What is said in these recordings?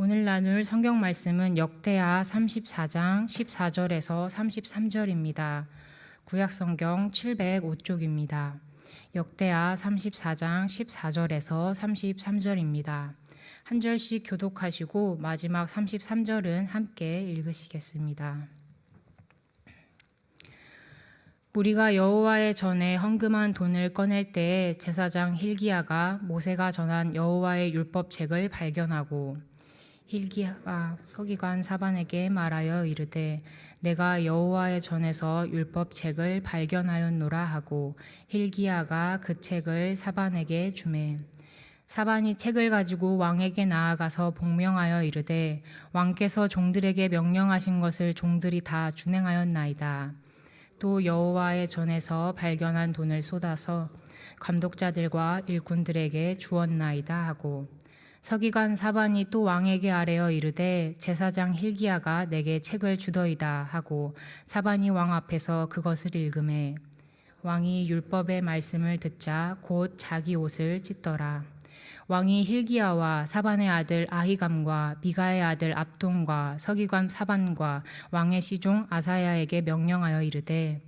오늘 나눌 성경 말씀은 역대하 34장 14절에서 33절입니다. 구약 성경 705쪽입니다. 역대하 34장 14절에서 33절입니다. 한 절씩 교독하시고 마지막 33절은 함께 읽으시겠습니다. 우리가 여호와의 전에 헌금한 돈을 꺼낼 때에 제사장 hil기야가 모세가 전한 여호와의 율법책을 발견하고 hil기야가 서기관 사반에게 말하여 이르되 내가 여호와의 전에서 율법책을 발견하였노라 하고 hil기야가 그 책을 사반에게 주매 사반이 책을 가지고 왕에게 나아가서 복명하여 이르되 왕께서 종들에게 명령하신 것을 종들이 다 준행하였나이다. 또 여호와의 전에서 발견한 돈을 쏟아서 감독자들과 일꾼들에게 주었나이다 하고 서기관 사반이 또 왕에게 아뢰어 이르되 제사장 hil기야가 내게 책을 주더이다 하고 사반이 왕 앞에서 그것을 읽음에 왕이 율법의 말씀을 듣자 곧 자기 옷을 찢더라. 왕이 hil기야와 사반의 아들 아히감과 미가의 아들 압돈과 서기관 사반과 왕의 시종 아사야에게 명령하여 이르되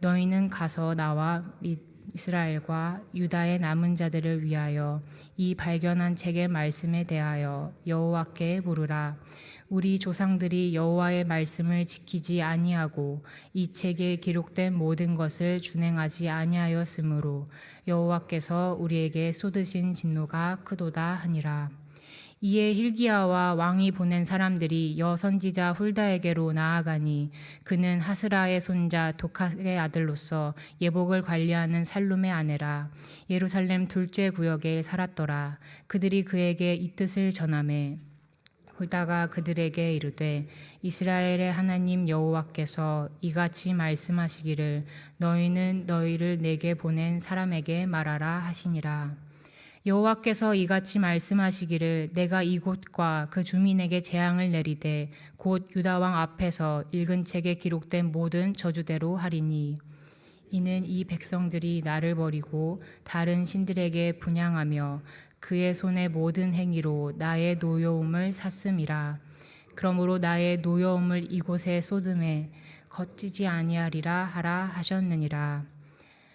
너희는 가서 나와 및 이스라엘과 유다의 남은 자들을 위하여 이 발견한 책의 말씀에 대하여 여호와께 물으라. 우리 조상들이 여호와의 말씀을 지키지 아니하고 이 책에 기록된 모든 것을 준행하지 아니하였으므로 여호와께서 우리에게 쏟으신 진노가 크도다 하니라. 이에 hil기야와 왕이 보낸 사람들이 여선지자 훌다에게로 나아가니 그는 하스라의 손자 도각의 아들로서 예복을 관리하는 살룸의 아내라. 예루살렘 둘째 구역에 살았더라. 그들이 그에게 이 뜻을 전하매 훌다가 그들에게 이르되 이스라엘의 하나님 여호와께서 이같이 말씀하시기를 너희는 너희를 내게 보낸 사람에게 말하라 하시니라. 여호와께서 이같이 말씀하시기를 내가 이곳과 그 주민에게 재앙을 내리되 곧 유다 왕 앞에서 읽은 책에 기록된 모든 저주대로 하리니 이는 이 백성들이 나를 버리고 다른 신들에게 분향하며 그의 손의 모든 행위로 나의 노여움을 샀음이라. 그러므로 나의 노여움을 이곳에 쏟음에 거치지 아니하리라 하라 하셨느니라.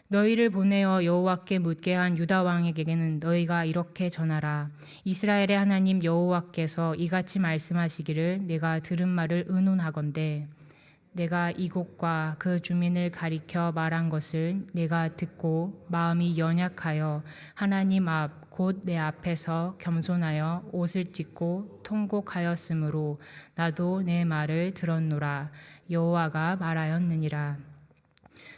너희를 보내어 여호와께 묻게 한 유다 왕에게는 너희가 이렇게 전하라. 이스라엘의 하나님 여호와께서 이같이 말씀하시기를 내가 들은 말을 의논하건대 내가 이곳과 그 주민을 가리켜 말한 것을 내가 듣고 마음이 연약하여 하나님 앞 곧 내 앞에서 겸손하여 옷을 찢고 통곡하였으므로 나도 내 말을 들었노라. 여호와가 말하였느니라.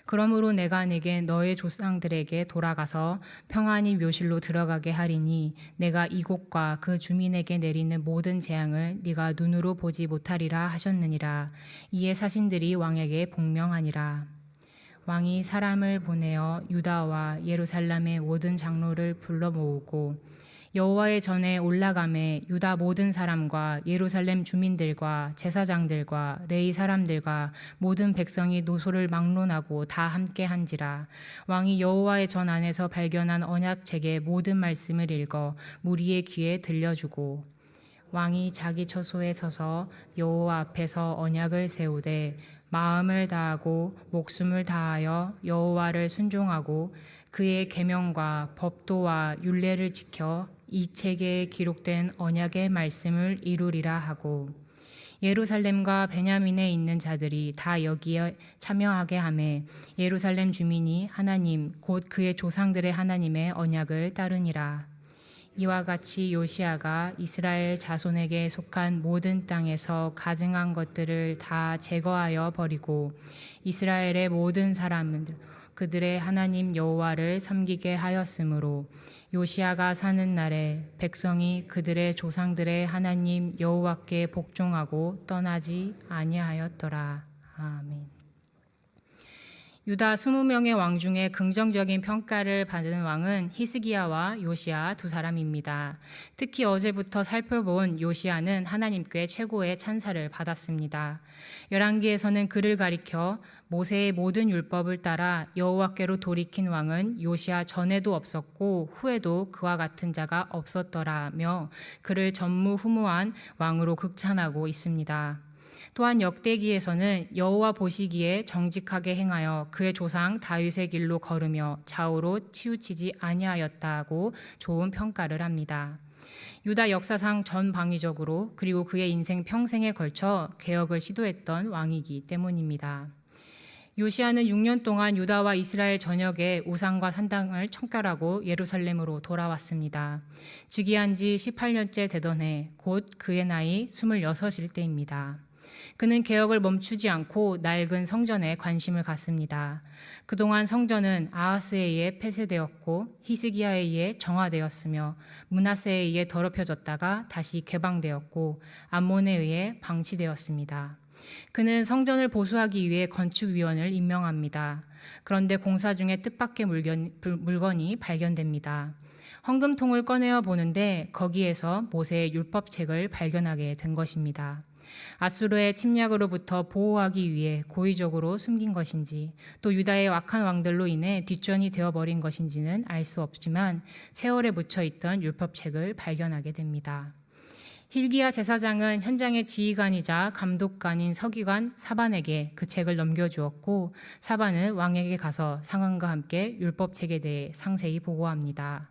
그러므로 내가 네게 너의 조상들에게 돌아가서 평안히 묘실로 들어가게 하리니 내가 이곳과 그 주민에게 내리는 모든 재앙을 네가 눈으로 보지 못하리라 하셨느니라. 이에 사신들이 왕에게 복명하니라. 왕이 사람을 보내어 유다와 예루살렘의 모든 장로를 불러 모으고 여호와의 전에 올라가매 유다 모든 사람과 예루살렘 주민들과 제사장들과 레위 사람들과 모든 백성이 노소를 막론하고 다 함께 한지라. 왕이 여호와의 전 안에서 발견한 언약책의 모든 말씀을 읽어 무리의 귀에 들려주고 왕이 자기 처소에 서서 여호와 앞에서 언약을 세우되 마음을 다하고 목숨을 다하여 여호와를 순종하고 그의 계명과 법도와 율례를 지켜 이 책에 기록된 언약의 말씀을 이루리라 하고 예루살렘과 베냐민에 있는 자들이 다 여기에 참여하게 하매 예루살렘 주민이 하나님 곧 그의 조상들의 하나님의 언약을 따르니라. 이와 같이 요시야가 이스라엘 자손에게 속한 모든 땅에서 가증한 것들을 다 제거하여 버리고 이스라엘의 모든 사람은 그들의 하나님 여호와를 섬기게 하였으므로 요시야가 사는 날에 백성이 그들의 조상들의 하나님 여호와께 복종하고 떠나지 아니하였더라. 아멘. 유다 20명의 왕 중에 긍정적인 평가를 받은 왕은 히스기야와 요시야 두 사람입니다. 특히 어제부터 살펴본 요시야는 하나님께 최고의 찬사를 받았습니다. 열왕기에서는 그를 가리켜 모세의 모든 율법을 따라 여호와께로 돌이킨 왕은 요시야 전에도 없었고 후에도 그와 같은 자가 없었더라며 그를 전무후무한 왕으로 극찬하고 있습니다. 또한 역대기에서는 여호와 보시기에 정직하게 행하여 그의 조상 다윗의 길로 걸으며 좌우로 치우치지 아니하였다고 좋은 평가를 합니다. 유다 역사상 전방위적으로 그리고 그의 인생 평생에 걸쳐 개혁을 시도했던 왕이기 때문입니다. 요시야는 6년 동안 유다와 이스라엘 전역에 우상과 산당을 청결하고 예루살렘으로 돌아왔습니다. 즉위한 지 18년째 되던 해, 곧 그의 나이 26일 때입니다. 그는 개혁을 멈추지 않고 낡은 성전에 관심을 갖습니다. 그동안 성전은 아하스에 의해 폐쇄되었고 히스기야에 의해 정화되었으며 므낫세에 의해 더럽혀졌다가 다시 개방되었고 암몬에 의해 방치되었습니다. 그는 성전을 보수하기 위해 건축위원을 임명합니다. 그런데 공사 중에 뜻밖의 물건이 발견됩니다. 헌금통을 꺼내어 보는데 거기에서 모세의 율법책을 발견하게 된 것입니다. 아수르의 침략으로부터 보호하기 위해 고의적으로 숨긴 것인지 또 유다의 악한 왕들로 인해 뒷전이 되어버린 것인지는 알 수 없지만 세월에 묻혀있던 율법책을 발견하게 됩니다. hil기야 제사장은 현장의 지휘관이자 감독관인 서기관 사반에게 그 책을 넘겨주었고 사반은 왕에게 가서 상황과 함께 율법책에 대해 상세히 보고합니다.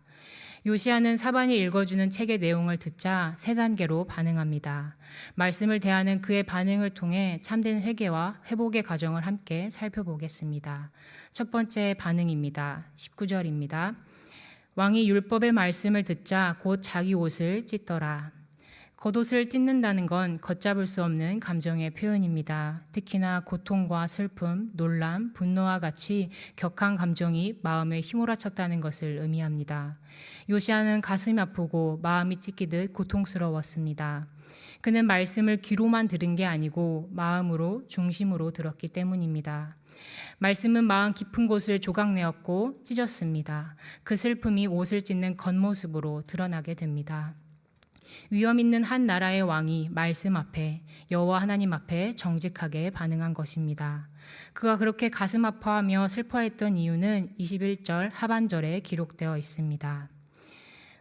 요시야는 사반이 읽어주는 책의 내용을 듣자 세 단계로 반응합니다. 말씀을 대하는 그의 반응을 통해 참된 회개와 회복의 과정을 함께 살펴보겠습니다. 첫 번째 반응입니다. 19절입니다. 왕이 율법의 말씀을 듣자 곧 자기 옷을 찢더라. 겉옷을 찢는다는 건 걷잡을 수 없는 감정의 표현입니다. 특히나 고통과 슬픔, 놀람, 분노와 같이 격한 감정이 마음에 휘몰아쳤다는 것을 의미합니다. 요시야는 가슴이 아프고 마음이 찢기듯 고통스러웠습니다. 그는 말씀을 귀로만 들은 게 아니고 마음으로 중심으로 들었기 때문입니다. 말씀은 마음 깊은 곳을 조각내었고 찢었습니다. 그 슬픔이 옷을 찢는 겉모습으로 드러나게 됩니다. 위험 있는 한 나라의 왕이 말씀 앞에 여호와 하나님 앞에 정직하게 반응한 것입니다. 그가 그렇게 가슴 아파하며 슬퍼했던 이유는 21절 하반절에 기록되어 있습니다.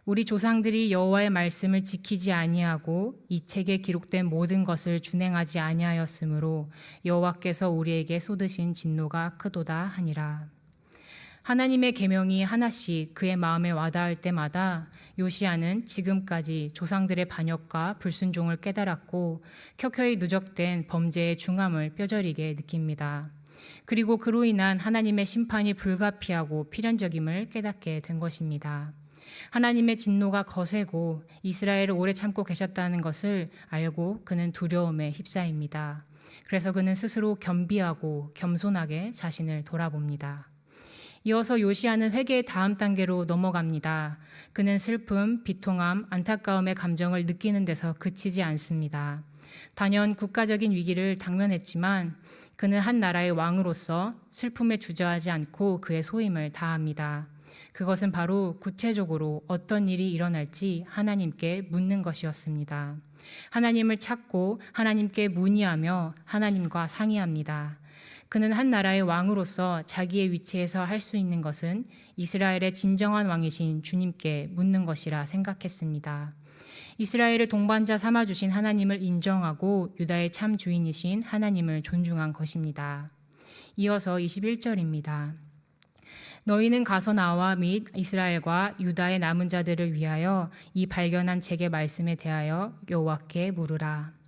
우리 조상들이 여호와의 말씀을 지키지 아니하고 이 책에 기록된 모든 것을 준행하지 아니하였으므로 여호와께서 우리에게 쏟으신 진노가 크도다 하니라. 하나님의 계명이 하나씩 그의 마음에 와닿을 때마다 요시야는 지금까지 조상들의 반역과 불순종을 깨달았고 켜켜이 누적된 범죄의 중함을 뼈저리게 느낍니다. 그리고 그로 인한 하나님의 심판이 불가피하고 필연적임을 깨닫게 된 것입니다. 하나님의 진노가 거세고 이스라엘을 오래 참고 계셨다는 것을 알고 그는 두려움에 휩싸입니다. 그래서 그는 스스로 겸비하고 겸손하게 자신을 돌아봅니다. 이어서 요시야는 회개의 다음 단계로 넘어갑니다. 그는 슬픔, 비통함, 안타까움의 감정을 느끼는 데서 그치지 않습니다. 단연 국가적인 위기를 당면했지만 그는 한 나라의 왕으로서 슬픔에 주저하지 않고 그의 소임을 다합니다. 그것은 바로 구체적으로 어떤 일이 일어날지 하나님께 묻는 것이었습니다. 하나님을 찾고 하나님께 문의하며 하나님과 상의합니다. 그는 한 나라의 왕으로서 자기의 위치에서 할 수 있는 것은 이스라엘의 진정한 왕이신 주님께 묻는 것이라 생각했습니다. 이스라엘을 동반자 삼아주신 하나님을 인정하고 유다의 참 주인이신 하나님을 존중한 것입니다. 이어서 21절입니다. 너희는 가서 나와 및 이스라엘과 유다의 남은 자들을 위하여 이 발견한 책의 말씀에 대하여 여호와께 물으라.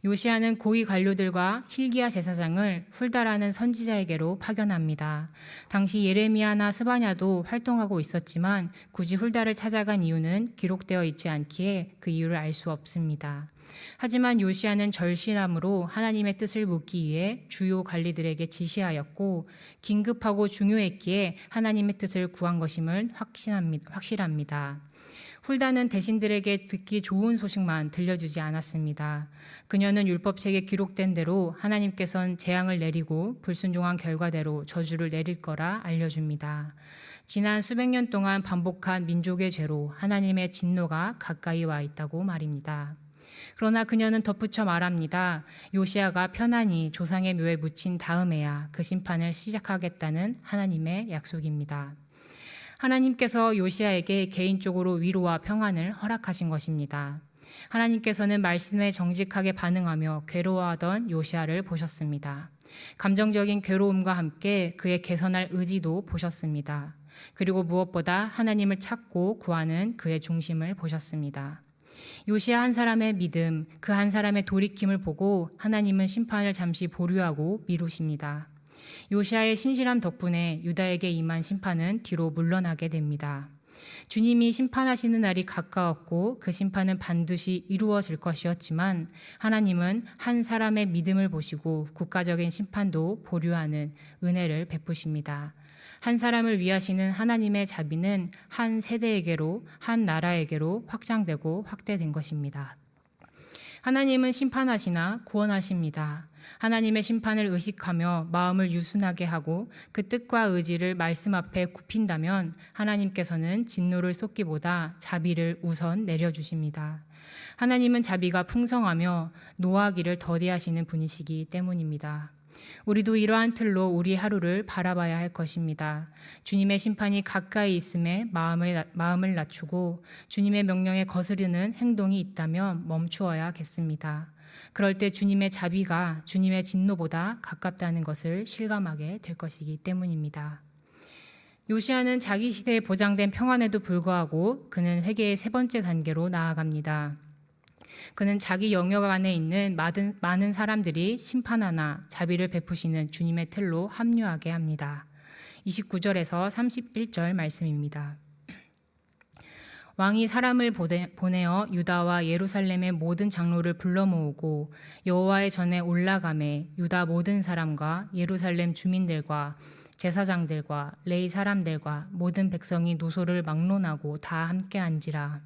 요시야는 고위 관료들과 hil기야 제사장을 훌다라는 선지자에게로 파견합니다. 당시 예레미야나 스바냐도 활동하고 있었지만 굳이 훌다를 찾아간 이유는 기록되어 있지 않기에 그 이유를 알 수 없습니다. 하지만 요시야는 절실함으로 하나님의 뜻을 묻기 위해 주요 관리들에게 지시하였고 긴급하고 중요했기에 하나님의 뜻을 구한 것임을 확실합니다. 훌다는 대신들에게 듣기 좋은 소식만 들려주지 않았습니다. 그녀는 율법책에 기록된 대로 하나님께서는 재앙을 내리고 불순종한 결과대로 저주를 내릴 거라 알려줍니다. 지난 수백 년 동안 반복한 민족의 죄로 하나님의 진노가 가까이 와 있다고 말입니다. 그러나 그녀는 덧붙여 말합니다. 요시야가 편안히 조상의 묘에 묻힌 다음에야 그 심판을 시작하겠다는 하나님의 약속입니다. 하나님께서 요시야에게 개인적으로 위로와 평안을 허락하신 것입니다. 하나님께서는 말씀에 정직하게 반응하며 괴로워하던 요시야를 보셨습니다. 감정적인 괴로움과 함께 그의 개선할 의지도 보셨습니다. 그리고 무엇보다 하나님을 찾고 구하는 그의 중심을 보셨습니다. 요시야 한 사람의 믿음, 그 한 사람의 돌이킴을 보고 하나님은 심판을 잠시 보류하고 미루십니다. 요시야의 신실함 덕분에 유다에게 임한 심판은 뒤로 물러나게 됩니다. 주님이 심판하시는 날이 가까웠고 그 심판은 반드시 이루어질 것이었지만 하나님은 한 사람의 믿음을 보시고 국가적인 심판도 보류하는 은혜를 베푸십니다. 한 사람을 위하시는 하나님의 자비는 한 세대에게로, 한 나라에게로 확장되고 확대된 것입니다. 하나님은 심판하시나 구원하십니다. 하나님의 심판을 의식하며 마음을 유순하게 하고 그 뜻과 의지를 말씀 앞에 굽힌다면 하나님께서는 진노를 쏟기보다 자비를 우선 내려주십니다. 하나님은 자비가 풍성하며 노하기를 더디하시는 분이시기 때문입니다. 우리도 이러한 틀로 우리 하루를 바라봐야 할 것입니다. 주님의 심판이 가까이 있음에 마음을 낮추고 주님의 명령에 거스르는 행동이 있다면 멈추어야겠습니다. 그럴 때 주님의 자비가 주님의 진노보다 가깝다는 것을 실감하게 될 것이기 때문입니다. 요시야는 자기 시대에 보장된 평안에도 불구하고 그는 회개의 세 번째 단계로 나아갑니다. 그는 자기 영역 안에 있는 많은 사람들이 심판하나 자비를 베푸시는 주님의 틀로 합류하게 합니다. 29절에서 31절 말씀입니다. 왕이 사람을 보내어 유다와 예루살렘의 모든 장로를 불러 모으고 여호와의 전에 올라가매 유다 모든 사람과 예루살렘 주민들과 제사장들과 레위 사람들과 모든 백성이 노소를 막론하고 다 함께 앉으라.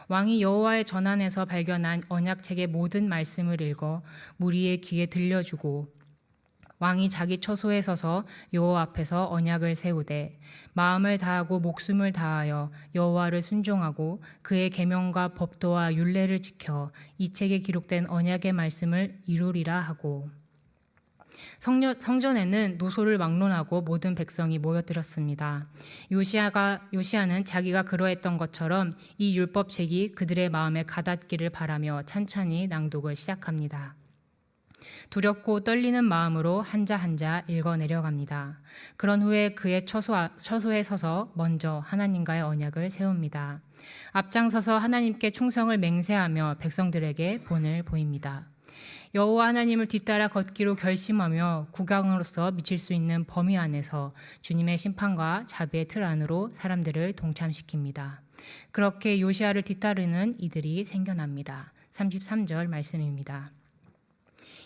왕이 여호와의 전안에서 발견한 언약책의 모든 말씀을 읽어 무리의 귀에 들려주고 왕이 자기 처소에 서서 여호와 앞에서 언약을 세우되 마음을 다하고 목숨을 다하여 여호와를 순종하고 그의 계명과 법도와 율례를 지켜 이 책에 기록된 언약의 말씀을 이루리라 하고 성전에는 노소를 막론하고 모든 백성이 모여들었습니다. 요시야는 자기가 그러했던 것처럼 이 율법책이 그들의 마음에 가닿기를 바라며 찬찬히 낭독을 시작합니다. 두렵고 떨리는 마음으로 한자 한자 읽어 내려갑니다. 그런 후에 그의 처소에 서서 먼저 하나님과의 언약을 세웁니다. 앞장서서 하나님께 충성을 맹세하며 백성들에게 본을 보입니다. 여호와 하나님을 뒤따라 걷기로 결심하며 국왕으로서 미칠 수 있는 범위 안에서 주님의 심판과 자비의 틀 안으로 사람들을 동참시킵니다. 그렇게 요시야를 뒤따르는 이들이 생겨납니다. 33절 말씀입니다.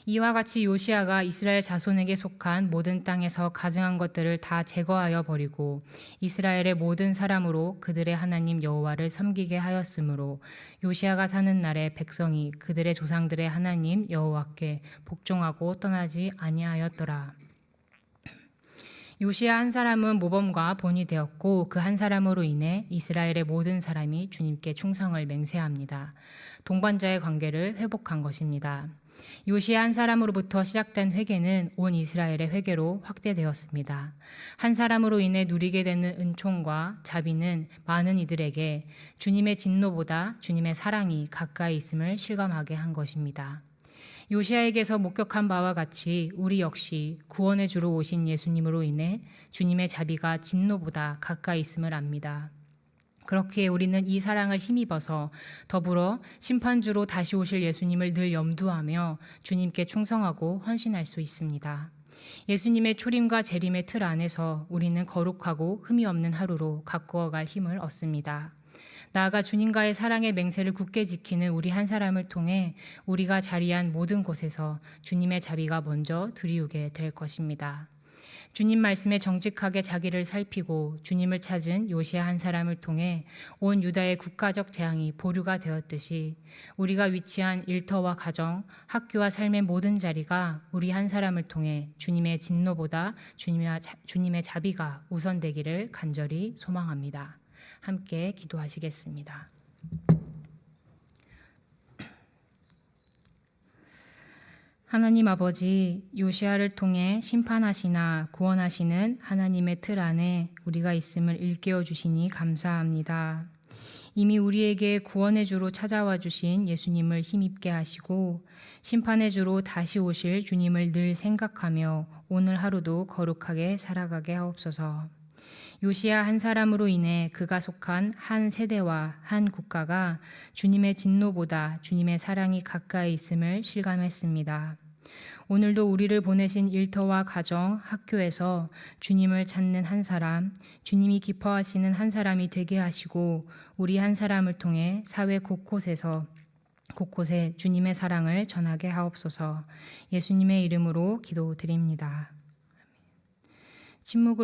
이와 같이 요시야가 이스라엘 자손에게 속한 모든 땅에서 가증한 것들을 다 제거하여 버리고 이스라엘의 모든 사람으로 그들의 하나님 여호와를 섬기게 하였으므로 요시야가 사는 날에 백성이 그들의 조상들의 하나님 여호와께 복종하고 떠나지 아니하였더라. 요시야 한 사람은 모범과 본이 되었고 그 한 사람으로 인해 이스라엘의 모든 사람이 주님께 충성을 맹세합니다. 동반자의 관계를 회복한 것입니다. 요시야 한 사람으로부터 시작된 회개는 온 이스라엘의 회개로 확대되었습니다. 한 사람으로 인해 누리게 되는 은총과 자비는 많은 이들에게 주님의 진노보다 주님의 사랑이 가까이 있음을 실감하게 한 것입니다. 요시야에게서 목격한 바와 같이 우리 역시 구원의 주로 오신 예수님으로 인해 주님의 자비가 진노보다 가까이 있음을 압니다. 그렇기에 우리는 이 사랑을 힘입어서 더불어 심판주로 다시 오실 예수님을 늘 염두하며 주님께 충성하고 헌신할 수 있습니다. 예수님의 초림과 재림의 틀 안에서 우리는 거룩하고 흠이 없는 하루로 가꾸어갈 힘을 얻습니다. 나아가 주님과의 사랑의 맹세를 굳게 지키는 우리 한 사람을 통해 우리가 자리한 모든 곳에서 주님의 자비가 먼저 드리우게 될 것입니다. 주님 말씀에 정직하게 자기를 살피고 주님을 찾은 요시야 한 사람을 통해 온 유다의 국가적 재앙이 보류가 되었듯이 우리가 위치한 일터와 가정, 학교와 삶의 모든 자리가 우리 한 사람을 통해 주님의 진노보다 주님의 자비가 우선되기를 간절히 소망합니다. 함께 기도하시겠습니다. 하나님 아버지, 요시아를 통해 심판하시나 구원하시는 하나님의 틀 안에 우리가 있음을 일깨워 주시니 감사합니다. 이미 우리에게 구원의 주로 찾아와 주신 예수님을 힘입게 하시고 심판의 주로 다시 오실 주님을 늘 생각하며 오늘 하루도 거룩하게 살아가게 하옵소서. 요시야 한 사람으로 인해 그가 속한 한 세대와 한 국가가 주님의 진노보다 주님의 사랑이 가까이 있음을 실감했습니다. 오늘도 우리를 보내신 일터와 가정, 학교에서 주님을 찾는 한 사람, 주님이 기뻐하시는 한 사람이 되게 하시고 우리 한 사람을 통해 사회 곳곳에 주님의 사랑을 전하게 하옵소서. 예수님의 이름으로 기도드립니다. 침묵으로